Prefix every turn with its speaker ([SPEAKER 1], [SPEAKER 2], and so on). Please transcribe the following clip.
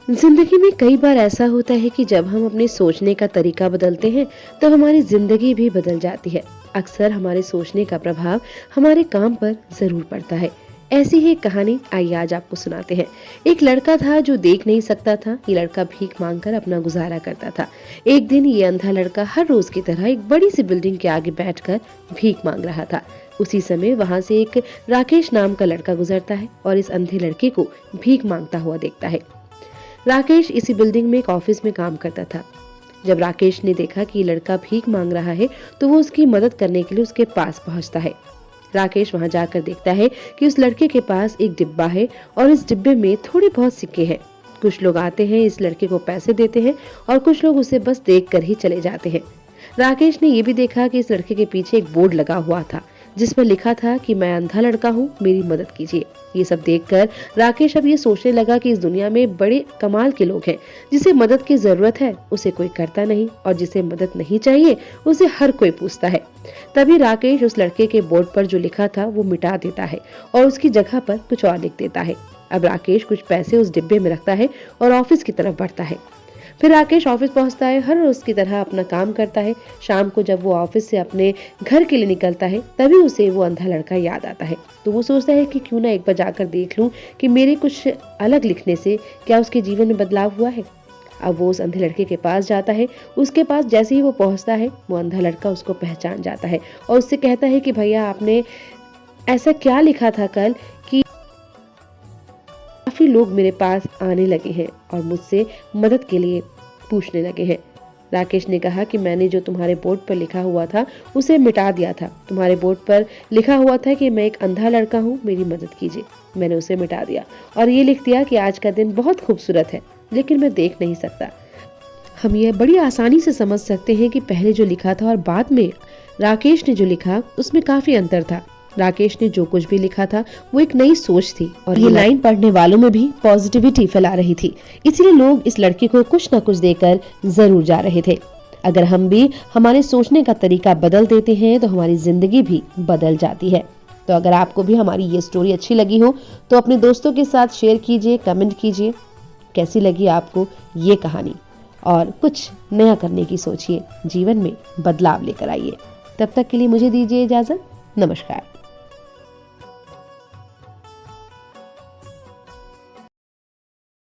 [SPEAKER 1] जिंदगी में कई बार ऐसा होता है कि जब हम अपने सोचने का तरीका बदलते हैं तो हमारी जिंदगी भी बदल जाती है। अक्सर हमारे सोचने का प्रभाव हमारे काम पर जरूर पड़ता है। ऐसी ही एक कहानी आइए आज आपको सुनाते हैं। एक लड़का था जो देख नहीं सकता था। ये लड़का भीख मांगकर अपना गुजारा करता था। एक दिन ये अंधा लड़का हर रोज की तरह एक बड़ी सी बिल्डिंग के आगे बैठकर भीख मांग रहा था। उसी समय वहां से एक राकेश नाम का लड़का गुजरता है और इस अंधे लड़के को भीख मांगता हुआ देखता है। राकेश इसी बिल्डिंग में एक ऑफिस में काम करता था। जब राकेश ने देखा कि लड़का भीख मांग रहा है तो वो उसकी मदद करने के लिए उसके पास पहुंचता है। राकेश वहां जाकर देखता है कि उस लड़के के पास एक डिब्बा है और इस डिब्बे में थोड़ी बहुत सिक्के हैं। कुछ लोग आते हैं, इस लड़के को पैसे देते हैं और कुछ लोग उसे बस देख कर ही चले जाते हैं। राकेश ने यह भी देखा कि इस लड़के के पीछे एक बोर्ड लगा हुआ था जिसमें लिखा था कि मैं अंधा लड़का हूँ, मेरी मदद कीजिए। ये सब देखकर राकेश अब ये सोचने लगा कि इस दुनिया में बड़े कमाल के लोग हैं। जिसे मदद की जरूरत है उसे कोई करता नहीं और जिसे मदद नहीं चाहिए उसे हर कोई पूछता है। तभी राकेश उस लड़के के बोर्ड पर जो लिखा था वो मिटा देता है और उसकी जगह पर कुछ और लिख देता है। अब राकेश कुछ पैसे उस डिब्बे में रखता है और ऑफिस की तरफ बढ़ता है। फिर राकेश ऑफिस पहुंचता है, हर रोज की तरह अपना काम करता है। शाम को जब वो ऑफिस से अपने घर के लिए निकलता है तभी उसे वो अंधा लड़का याद आता है। तो वो सोचता है कि क्यों ना एक बार जाकर देख लूं कि मेरे कुछ अलग लिखने से क्या उसके जीवन में बदलाव हुआ है। अब वो उस अंधे लड़के के पास जाता है। उसके पास जैसे ही वो पहुंचता है वो अंधा लड़का उसको पहचान जाता है और उससे कहता है कि भैया आपने ऐसा क्या लिखा था कल कि काफी लोग मेरे पास आने लगे हैं और मुझसे मदद के लिए पूछने लगे हैं। राकेश ने कहा कि मैंने जो तुम्हारे बोर्ड पर लिखा हुआ था उसे मिटा दिया था। तुम्हारे बोर्ड पर लिखा हुआ था कि मैं एक अंधा लड़का हूँ, मेरी मदद कीजिए। मैंने उसे मिटा दिया और ये लिख दिया कि आज का दिन बहुत खूबसूरत है लेकिन मैं देख नहीं सकता। हम ये बड़ी आसानी से समझ सकते हैं कि पहले जो लिखा था और बाद में राकेश ने जो लिखा उसमें काफी अंतर था। राकेश ने जो कुछ भी लिखा था वो एक नई सोच थी और ये लाइन पढ़ने वालों में भी पॉजिटिविटी फैला रही थी। इसलिए लोग इस लड़के को कुछ न कुछ देकर जरूर जा रहे थे। अगर हम भी हमारे सोचने का तरीका बदल देते हैं तो हमारी जिंदगी भी बदल जाती है। तो अगर आपको भी हमारी ये स्टोरी अच्छी लगी हो तो अपने दोस्तों के साथ शेयर कीजिए, कमेंट कीजिए कैसी लगी आपको ये कहानी और कुछ नया करने की सोचिए, जीवन में बदलाव लेकर आइए। तब तक के लिए मुझे दीजिए इजाजत। नमस्कार।